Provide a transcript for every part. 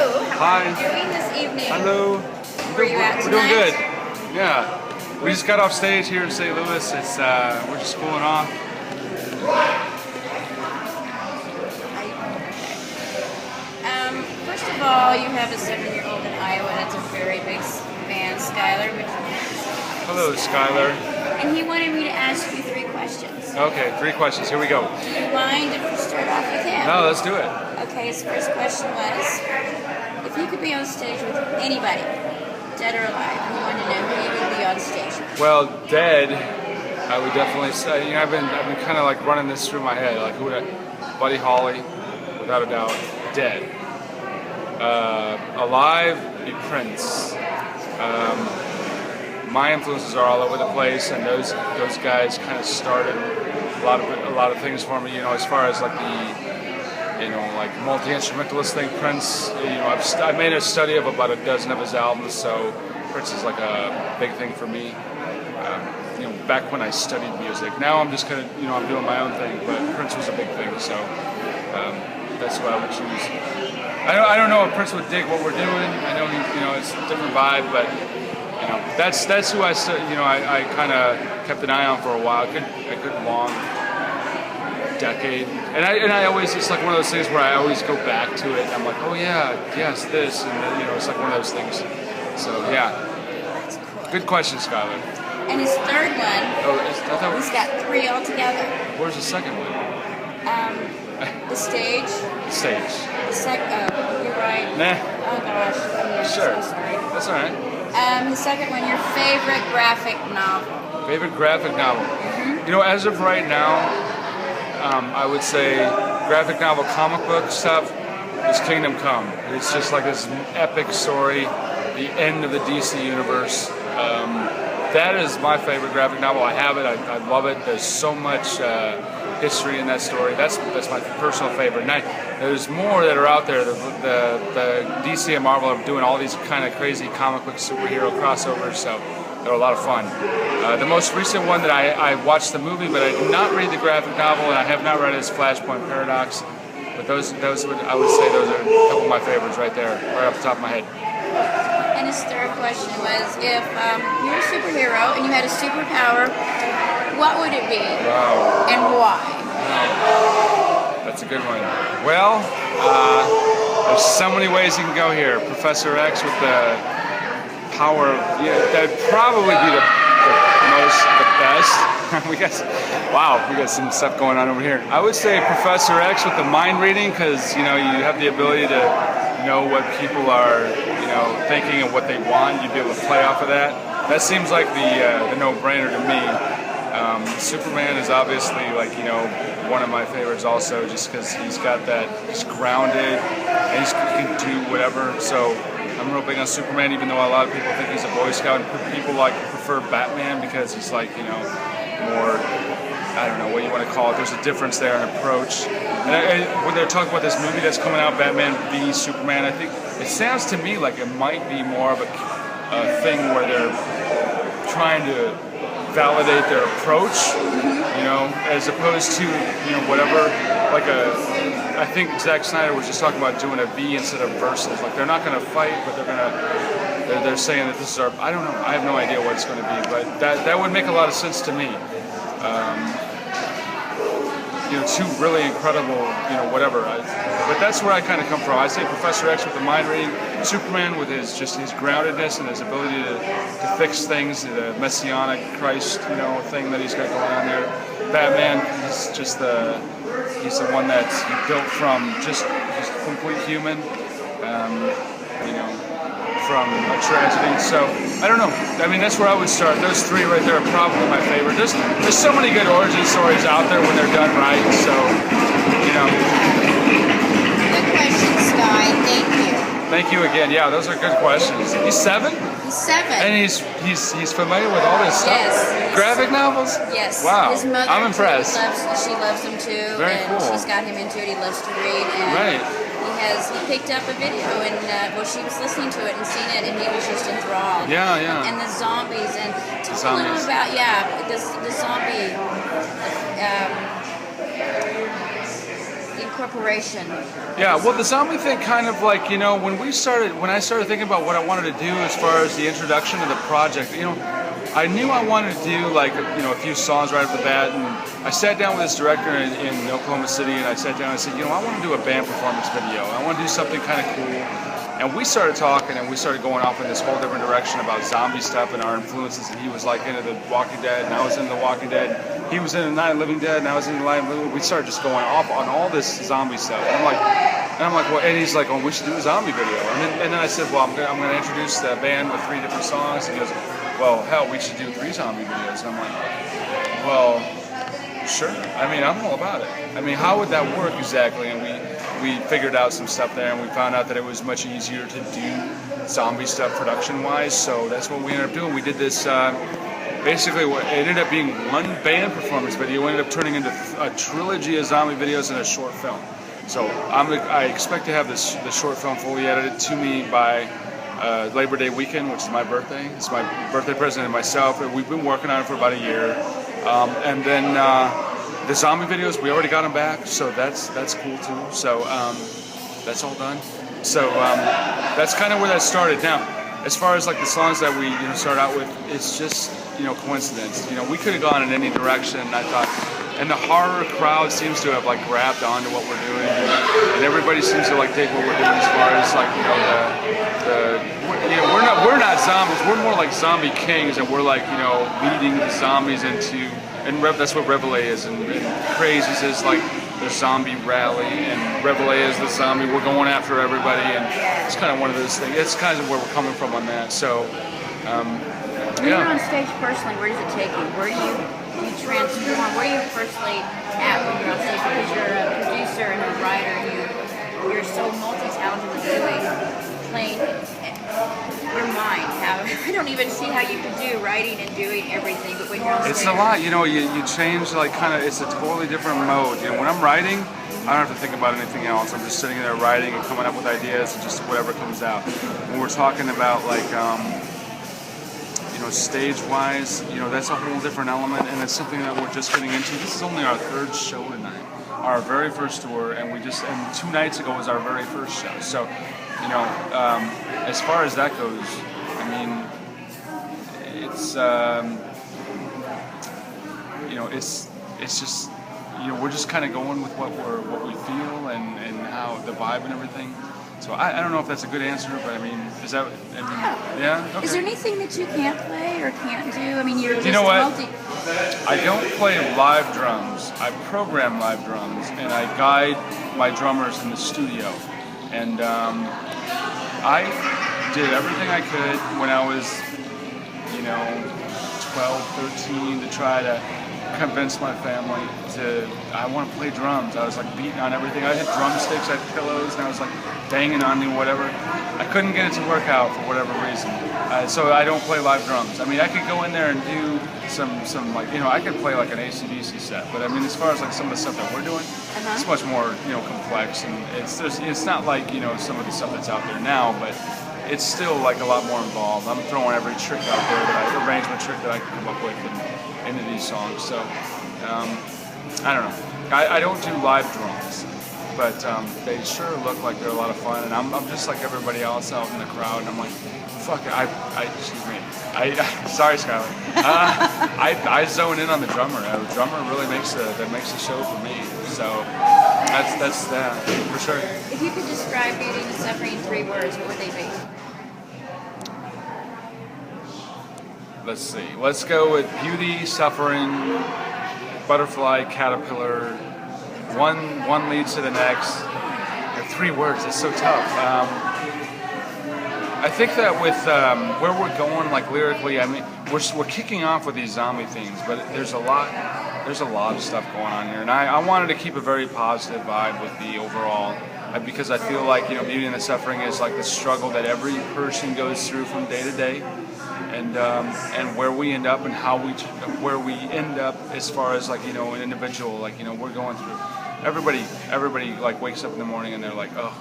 Hi. How are you doing this evening? Hello. Where are you at We're doing tonight? good. Yeah. We just got off stage here in St. Louis. It's we're just cooling off. First of all, you have a 7-year-old in Iowa that's a very big fan, Skylar, which Hello, Skylar. and he wanted me to ask you 3 questions. Okay, 3 questions. Here we go. Do you mind if we start off with him? No, let's do it. Okay, his first question was, if you could be on stage with anybody, dead or alive, he wanted to know who you would be on stage with. Well, dead, I would definitely say. You know, I've been kind of like running this through my head. Like, who would Buddy Holly, without a doubt. Dead. Alive, be Prince. My influences are all over the place, and those guys kind of started a lot of things for me. You know, as far as like the like multi-instrumentalist thing, Prince. You know, I made a study of about a dozen of his albums, so Prince is like a big thing for me. You know, back when I studied music. Now I'm just kind of, you know, I'm doing my own thing, but Prince was a big thing, so that's what I would choose. I don't know if Prince would dig what we're doing. I know it's a different vibe, but you know, that's who I kind of kept an eye on for a while. A good long decade, and I always, it's like one of those things where I always go back to it. And I'm like, oh yeah, yes, this, and you know, it's like one of those things. So yeah, That's cool. good question, Skylar. And his third one, he's got 3 altogether. Where's the second one? The stage. Stage. You're right. Nah. Oh gosh. Sure. So sorry. That's all right. The second one, your favorite graphic novel. Favorite graphic novel. You know, as of right now, I would say graphic novel, comic book stuff is Kingdom Come. It's just like this epic story, the end of the DC universe. That is my favorite graphic novel. I have it. I love it. There's so much history in that story. That's my personal favorite. And there's more that are out there. The DC and Marvel are doing all these kind of crazy comic book superhero crossovers, so they're a lot of fun. The most recent one that I watched the movie, but I did not read the graphic novel, and I have not read it, is Flashpoint Paradox. But I would say those are a couple of my favorites right there, right off the top of my head. And his third question was, if you were a superhero and you had a superpower, what would it be? Wow. And why? Wow. That's a good one. Well, there's so many ways you can go here. Professor X with the power of, that'd probably be the best. we got some stuff going on over here. I would say Professor X with the mind reading, because you have the ability to know what people are thinking and what they want. You'd be able to play off of that. That seems like the no-brainer to me. Superman is obviously one of my favorites also, just because he's got that, he's grounded and he can do whatever. So I'm real big on Superman, even though a lot of people think he's a Boy Scout. People prefer Batman because he's more, I don't know what you want to call it. There's a difference there in approach. And when they're talking about this movie that's coming out, Batman v Superman, I think it sounds to me like it might be more of a thing where they're trying to validate their approach, as opposed to whatever. I think Zack Snyder was just talking about doing a V instead of versus. Like, they're not going to fight, but they're saying that this is our. I don't know. I have no idea what it's going to be, but that would make a lot of sense to me. Two really incredible, whatever. But that's where I kind of come from. I say Professor X with the mind reading, Superman with his groundedness and his ability to fix things, the messianic Christ, thing that he's got going on there. Batman, he's the one that's built from just complete human, from a tragedy. So I don't know. I mean, that's where I would start. Those 3 right there are probably my favorite. There's so many good origin stories out there when they're done right. So Good question, Sky. Thank you. Thank you again. Yeah, those are good questions. He's 7? He's 7. And he's familiar with all this stuff? Yes. Graphic novels? Yes. Wow. His mother, I'm impressed. She loves them too. Very and cool. She's got him into it. He loves to read. And Right. He picked up a video and she was listening to it and seen it, and he was just enthralled. Yeah. And the zombies, and tell a little about the zombie incorporation. Yeah, well, the zombie thing kind of like, you know, when I started thinking about what I wanted to do as far as the introduction to the project, you know, I knew I wanted to do like, you know, a few songs right off the bat, and I sat down with this director in Oklahoma City, and I sat down and I said, you know, I want to do a band performance video. I want to do something kind of cool. And we started talking, and we started going off in this whole different direction about zombie stuff and our influences. And he was like into The Walking Dead, and I was into The Walking Dead. He was into Night of the Living Dead, and I was into Night of the Living Dead. We started just going off on all this zombie stuff. And I'm like, well, and he's like, oh, we should do a zombie video. And then I said, well, I'm gonna introduce the band with 3 different songs. And he goes, well, hell, we should do 3 zombie videos. And I'm like, well, sure. I mean, I'm all about it. I mean, how would that work exactly? And we figured out some stuff there, and we found out that it was much easier to do zombie stuff production-wise. So that's what we ended up doing. We did this. Basically, it ended up being one band performance video. It ended up turning into a trilogy of zombie videos and a short film. So I expect to have the short film fully edited to me by Labor Day weekend, which is my birthday. It's my birthday present to myself. We've been working on it for about a year, and then the zombie videos, we already got them back, so that's cool too. So that's all done. So that's kind of where that started. Now, as far as like the songs that we start out with, it's just coincidence. We could have gone in any direction. I thought, and the horror crowd seems to have like grabbed onto what we're doing, and everybody seems to like take what we're doing as far as like we're not zombies. We're more like zombie kings, and we're like leading the zombies into. And that's what Reveille is, and Crazies is like the zombie rally, and Reveille is the zombie. We're going after everybody, and it's kind of one of those things. It's kind of where we're coming from on that. So, when you're on stage personally, where does it take you? Where do you transform? Where are you personally at when you're on stage? Because you're a producer and a writer, and you're so multi-talented with playing. Your mind. I don't even see how you could do writing and doing everything, but when you're on stage, it's a lot. You change like kind of. It's a totally different mode. When I'm writing, I don't have to think about anything else. I'm just sitting there writing and coming up with ideas and just whatever comes out. When we're talking about like stage-wise, that's a whole different element, and it's something that we're just getting into. This is only our 3rd show tonight, our very first tour, and 2 nights ago was our very first show. So, as far as that goes, I mean, it's it's just we're just kind of going with what we feel and how the vibe and everything. So I don't know if that's a good answer, but I mean, is that? Yeah. Okay. Is there anything that you can't play or can't do? I mean, you're just I don't play live drums. I program live drums, and I guide my drummers in the studio. And I did everything I could when I was, 12, 13 to try to convince my family I want to play drums. I was like beating on everything. I had drumsticks, I had pillows, and I was like banging on me, whatever. I couldn't get it to work out for whatever reason. So I don't play live drums. I mean, I could go in there and do some like, I could play like an AC/DC set, but I mean, as far as like some of the stuff that we're doing, it's much more, complex, and it's not like, some of the stuff that's out there now, but it's still like a lot more involved. I'm throwing every trick out there, arrangement trick that I can come up with into these songs. So, I don't know. I don't do live drums, but they sure look like they're a lot of fun, and I'm just like everybody else out in the crowd, and I'm like, fuck it, excuse me. Sorry, Skylar. I zone in on the drummer. The drummer really makes the show for me. So that's that for sure. If you could describe Beauty and the Suffering in 3 words, what would they be? Let's see. Let's go with beauty, suffering, butterfly, caterpillar. One leads to the next. 3 words. It's so tough. I think that with where we're going, like lyrically, I mean, we're kicking off with these zombie themes, but there's a lot of stuff going on here, and I wanted to keep a very positive vibe with the overall, because I feel like Beauty and the Suffering is like the struggle that every person goes through from day to day, and where we end up and where we end up as far as like an individual, like we're going through. Everybody like wakes up in the morning and they're like, oh.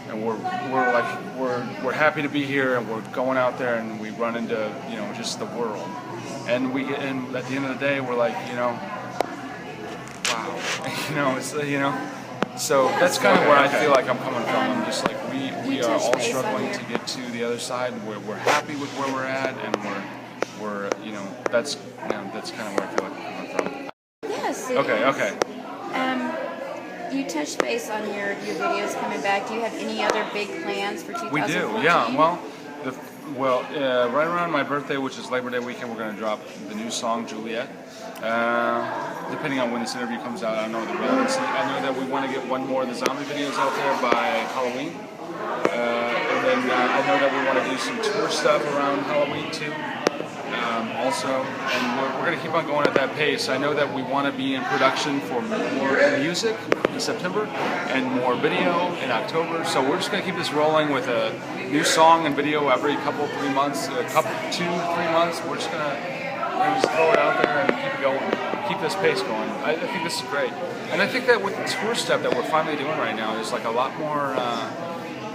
And we're happy to be here, and we're going out there and we run into just the world, and at the end of the day we're like wow, it's So that's kind of where I feel like I'm coming from. I'm just like we are touched all base on struggling your- to get to the other side. We're happy with where we're at, and we're that's kind of where I feel like I'm coming from. Yes. it Okay, is. okay. You touched base on your videos coming back. Do you have any other big plans for 2014? We do, yeah. Well, right around my birthday, which is Labor Day weekend, we're going to drop the new song Juliet. Depending on when this interview comes out, I don't know the relevancy. I know that we want to get one more of the zombie videos out there by Halloween. And then I know that we want to do some tour stuff around Halloween too. Also, and we're going to keep on going at that pace. I know that we want to be in production for more music in September and more video in October. So we're just going to keep this rolling with a new song and video every couple, 3 months, 2, 3 months. We're just going to just throw it out there and keep it going, keep this pace going. I think this is great. And I think that with the tour stuff that we're finally doing right now, there's like a lot more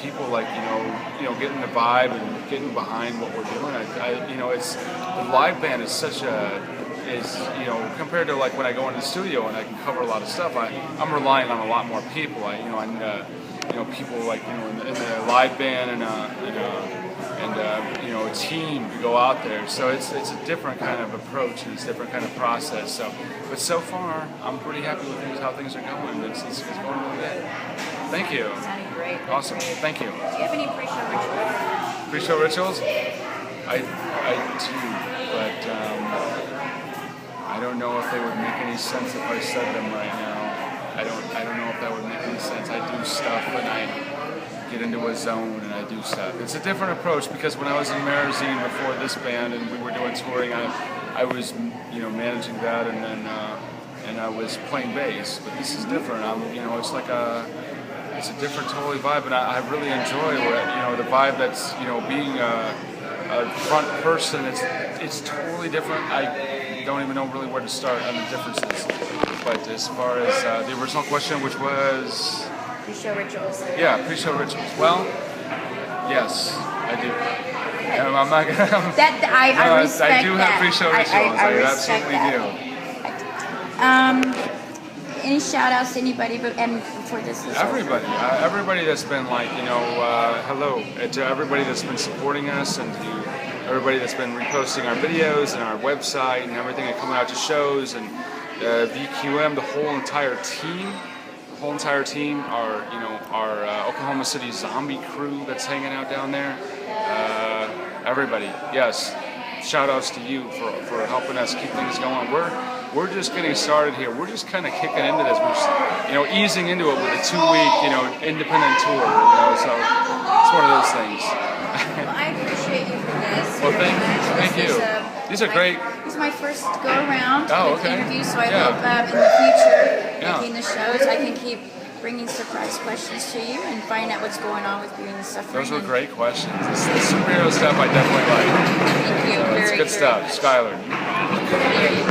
people like getting the vibe and getting behind what we're doing. It's the live band is such a compared to like when I go into the studio and I can cover a lot of stuff. I'm relying on a lot more people. People like in the live band and a team to go out there. So it's a different kind of approach and it's a different kind of process. But so far I'm pretty happy with how things are going. It's going really good. Thank you. Sounding great. Awesome. Thank you. Do you have any pre-show rituals? Pre-show rituals? I do, but I don't know if they would make any sense if I said them right now. I don't know if that would make any sense. I do stuff and I get into a zone and I do stuff. It's a different approach because when I was in Marazine before this band and we were doing touring, I was managing that and then and I was playing bass. But this is different. It's a different totally vibe, and I really enjoy the vibe that's being a front person. It's totally different. I don't even know really where to start on the differences. But as far as the original question, which was Pre-show rituals. yeah, pre-show rituals. Well, yes, I do. I'm not gonna. I respect I do that. have pre-show rituals. I respect absolutely that. do. Any shout outs to anybody and before this is Everybody that's been like, hello to everybody that's been supporting us and to everybody that's been reposting our videos and our website and everything and coming out to shows and VQM, the whole entire team, our Oklahoma City zombie crew that's hanging out down there. Everybody, yes. Shout outs to you for helping us keep things going. We're just getting started here. We're just kind of kicking into this. We're just, easing into it with a 2-week, independent tour. So it's one of those things. Well, I appreciate you for this. Well, thank you. These are great. This is my first go around Oh, with the okay. interview, so I Yeah. hope in the future, Yeah. making the shows, I can keep bringing surprise questions to you and find out what's going on with you and the suffering. Those were great questions. The superhero stuff I definitely like. Thank you. So it's Very, good stuff. Skylar. Very